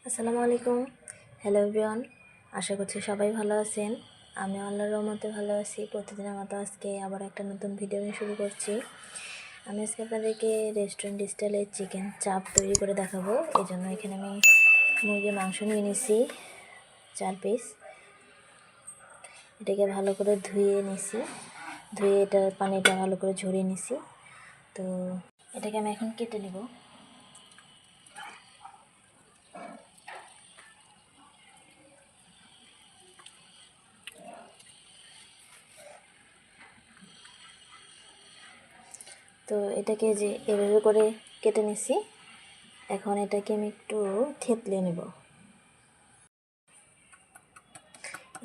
আসসালামু আলাইকুম। Hello everyone, আশা করছি সবাই ভালো আছেন। আমি আল্লাহর রহমতে ভালো আছি। প্রতিদিনের মতো আজকে আবার একটা নতুন ভিডিও নিয়ে শুরু করছি। আমি আজকে আপনাদেরকে রেস্টুরেন্ট স্টাইলের চিকেন চাপ তৈরি করে দেখাবো। এই জন্য এখানে আমি মুরগির মাংস নিয়ে নিয়েছি 4 পিস। এটাকে ভালো করে ধুয়ে নিছি, ধুয়ে এটার পানিটা ভালো করে ঝরিয়ে নিছি। তো এটাকে আমি এখন কেটে নেব। তো এটাকে যে এভাবে করে কেটে নিছি, এখন এটাকে আমি একটু থেতলে নেব।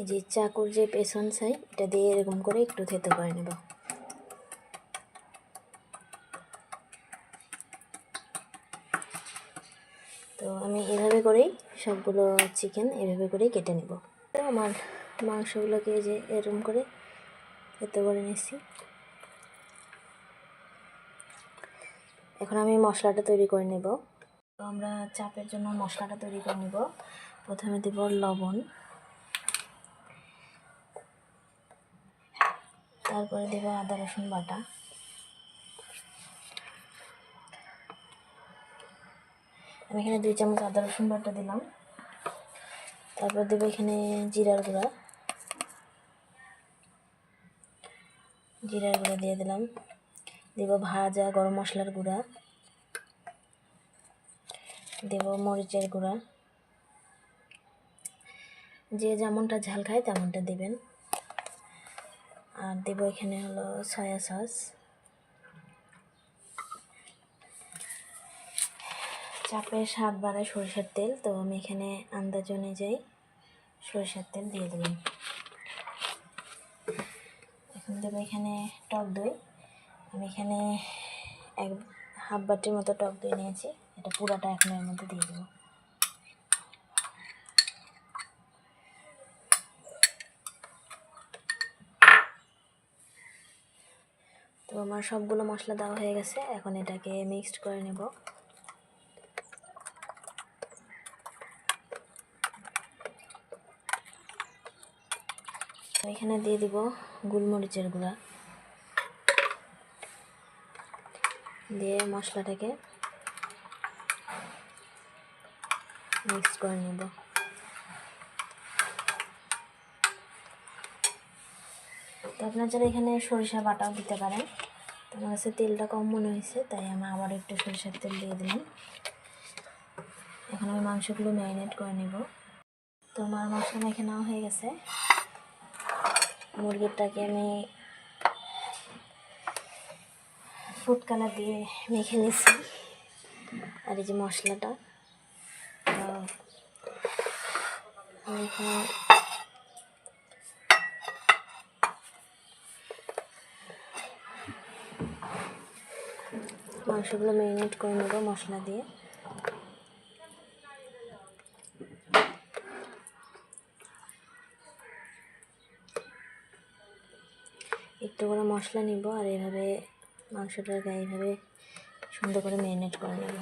এই যে চাকুর যে পেছন সাইড, এটা দিয়ে এরকম করে একটু থেতো করে নেব। তো আমি এভাবে করেই সবগুলো চিকেন এভাবে করেই কেটে নেব। তো আমার মাংসগুলোকে যে এরকম করে থেতো করে নিচ্ছি। এখন আমি মশলাটা তৈরি করে নেব। তো আমরা চাপের জন্য মশলাটা তৈরি করে নেব। প্রথমে দেব লবণ, তারপরে দেব আদা রসুন বাটা, আমি এখানে 2 চামচ আদা রসুন বাটা দিলাম। তারপর দেব এখানে জিরার গুঁড়া দিয়ে দিলাম। দেব ভাজা গরম মশলার গুঁড়া, দেব মরিচের গুঁড়া, যে যেমনটা ঝাল খায় তেমনটা দেবেন। আর দেব এখানে হলো সয়া সস। চাপের স্বাদ বাড়ায় সরিষার তেল, তো আমি এখানে আন্দাজ অনুযায়ী সরিষার তেল দিয়ে দিলাম। এখন দেব এখানে টক দই। আমি এখানে হাফ বাটির মতো টক দই নিয়েছি, এটা পুরাটা এখন এর মধ্যে দিয়ে দেবো। তো আমার সবগুলো মশলা দেওয়া হয়ে গেছে, এখন এটাকে মিক্সড করে নেব। এখানে দিয়ে দিব গোলমরিচের গুঁড়া, দিয়ে মশলাটাকে মিক্স করে নেব। তো আপনার যারা এখানে সরিষা বাটাও দিতে পারেন, তো আমার কাছে তেলটা কম মনে হয়েছে, তাই আমি আবার একটু সরিষার তেল দিয়ে দিলাম। এখন আমি মাংসগুলো ম্যারিনেট করে নেব। তো আমার মশলা মেখে নেওয়া হয়ে গেছে। মুরগিটাকে আমি ফুড কালার দিয়ে মেখে নিয়েছি। আর এই যে মশলাটা, আমি এখানে মাংসগুলো ম্যারিনেট করে নেব মশলা দিয়ে। একটু করে মশলা নিব আর এইভাবে মাংসটার গায়ে এইভাবে সুন্দর করে ম্যারিনেট করে নেব।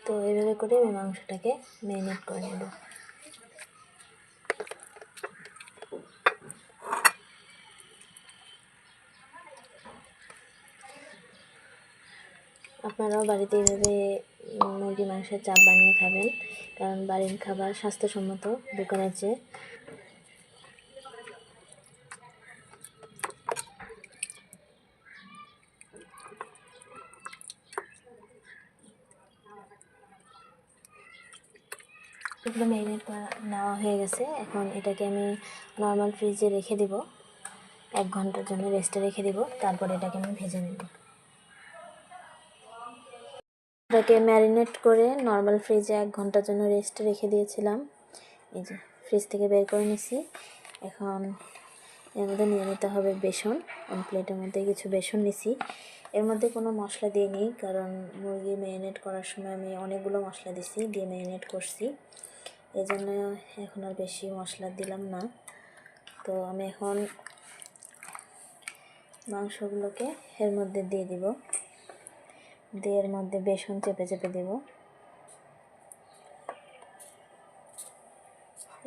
তো এইভাবে করে আমি মাংসটাকে ম্যারিনেট করে নেব। আপনারাও বাড়িতে এইভাবে মুরগি মাংসের চাপ বানিয়ে খাবেন, কারণ বাড়ির খাবার স্বাস্থ্যসম্মত দোকানের চেয়ে। এগুলো ম্যারিনেট নেওয়া হয়ে গেছে, এখন এটাকে আমি নর্মাল ফ্রিজে রেখে দিব। 1 ঘন্টার জন্য রেস্টে রেখে দিব, তারপরে এটাকে আমি ভেজে নেব। এটাকে ম্যারিনেট করে নর্মাল ফ্রিজে 1 ঘন্টার জন্য রেস্টে রেখে দিয়েছিলাম। এই যে ফ্রিজ থেকে বের করে নিছি। এখন এর মধ্যে নিয়ে নিতে হবে বেসন। আমি প্লেটের মধ্যে কিছু বেসন নিছি, এর মধ্যে কোনো মশলা দিইনি, কারণ মুরগি ম্যারিনেট করার সময় আমি অনেকগুলো মশলা দিয়ে ম্যারিনেট করছি। এই জন্য এখন আর বেশি মশলা দিলাম না। তো আমি এখন মাংসগুলোকে এর মধ্যে দিয়ে দিব, দিয়ে এর মধ্যে বেসন চেপে দেব।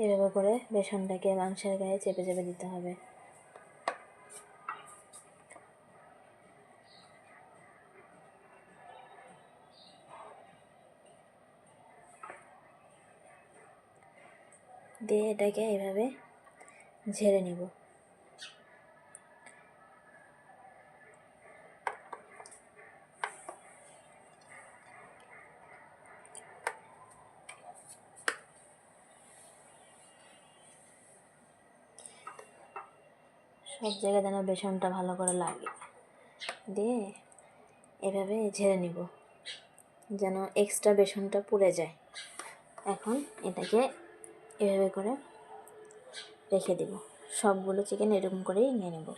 এভাবে করে বেসনটাকে মাংসের গায়ে চেপে দিতে হবে। দিয়ে এটাকে এভাবে ঝেড়ে নিব। সব জায়গায় যেন বেসনটা ভালো করে লাগে, দিয়ে এভাবে ঝেড়ে নিব যেন এক্সট্রা বেসনটা পুড়ে যায়। এখন এটাকে এভাবে করে রেখে দেব। সবগুলো চিকেন এরকম করেই নিয়ে নেব।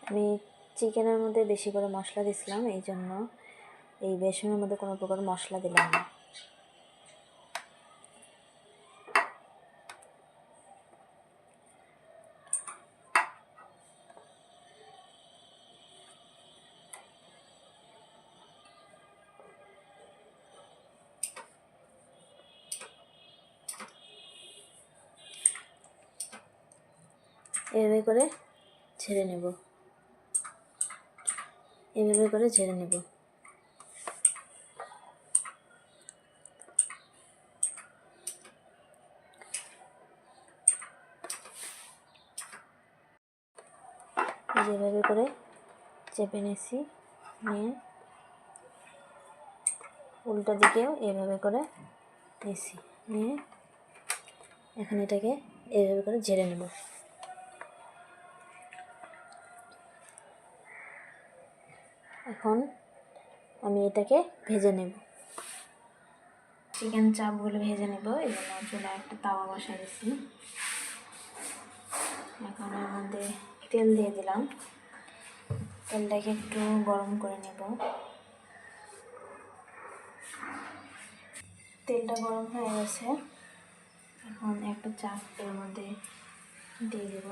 আমি চিকেনের মধ্যে বেশি করে মশলা দিছিলাম, এই জন্য এই বেসনের মধ্যে কোনো প্রকার মশলা দিলাম না। এভাবে করে ঝেড়ে নেব, এভাবে করে ঝেড়ে নেব। যেভাবে করে চেপে নিয়েছি, নিয়ে উল্টো দিকেও এভাবে করে নিয়েছি, নিয়ে এখন এটাকে এভাবে করে ঝেড়ে নেব। এখন আমি এটাকে ভেজে নেব, চিকেন চাপগুলো ভেজে নেব। এই জন্য চুলায় একটা তাওয়া বসাই দিচ্ছি। এখন এর মধ্যে তেল দিয়ে দিলাম, তেলটাকে একটু গরম করে নেব। তেলটা গরম হয়ে গেছে, এখন একটা চাপ এর মধ্যে দিয়ে দেব।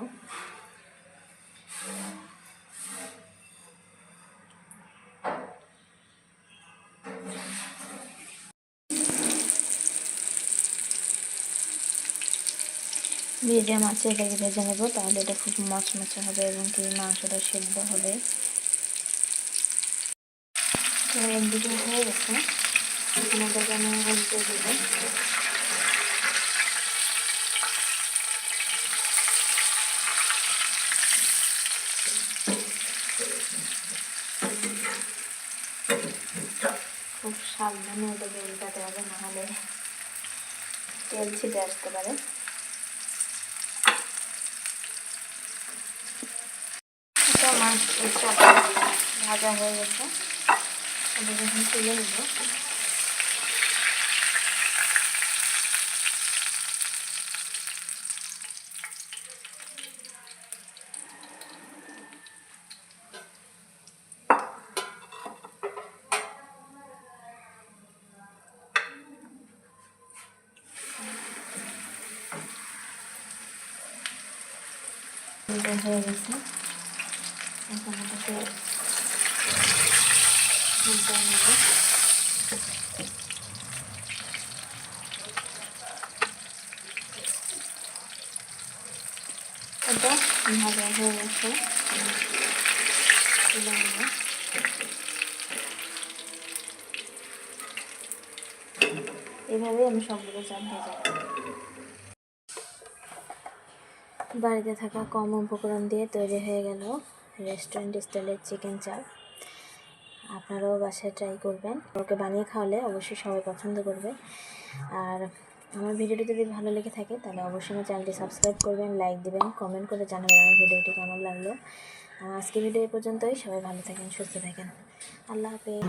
মিডিয়াম আঁচে এটাকে ভেজে নেব, তাহলে এটা খুব মচমচে হবে এবং কি মাংসটা সেদ্ধ হবে। তো একদিকে হয়ে গেছে, এখন এটাকে আমি উল্টে দেবো। খুব সাবধানে এটাকে উল্টাতে হবে, নাহলে তেল ছিটে আসতে পারে। এটা আমার ভাজা হয়ে গেছে, এটাকে এখন তুলে নেব। এটা হয়ে গেছে, এখন এটাকে উল্টে নেব। এটা ভাজা হয়ে গেছে, তুলে নেব। এভাবেই আমি সবগুলো চাপ ভেজে নেব। বাড়িতে থাকা কম উপকরণ দিয়ে তৈরি হয়ে গেল রেস্টুরেন্ট স্টাইলের চিকেন চাপ। আপনারাও বাসায় ট্রাই করবেন। ওকে বানিয়ে খাওয়ালে অবশ্যই সবাই পছন্দ করবে। আর আমার ভিডিওটি যদি ভালো লেগে থাকে তাহলে অবশ্যই আমার চ্যানেলটি সাবস্ক্রাইব করবেন, লাইক দিবেন, কমেন্ট করে জানাবেন আমার ভিডিওটি কেমন লাগলো। আজকে ভিডিও এই পর্যন্তই। সবাই ভালো থাকেন, সুস্থ থাকেন। আল্লাহ হাফেজ।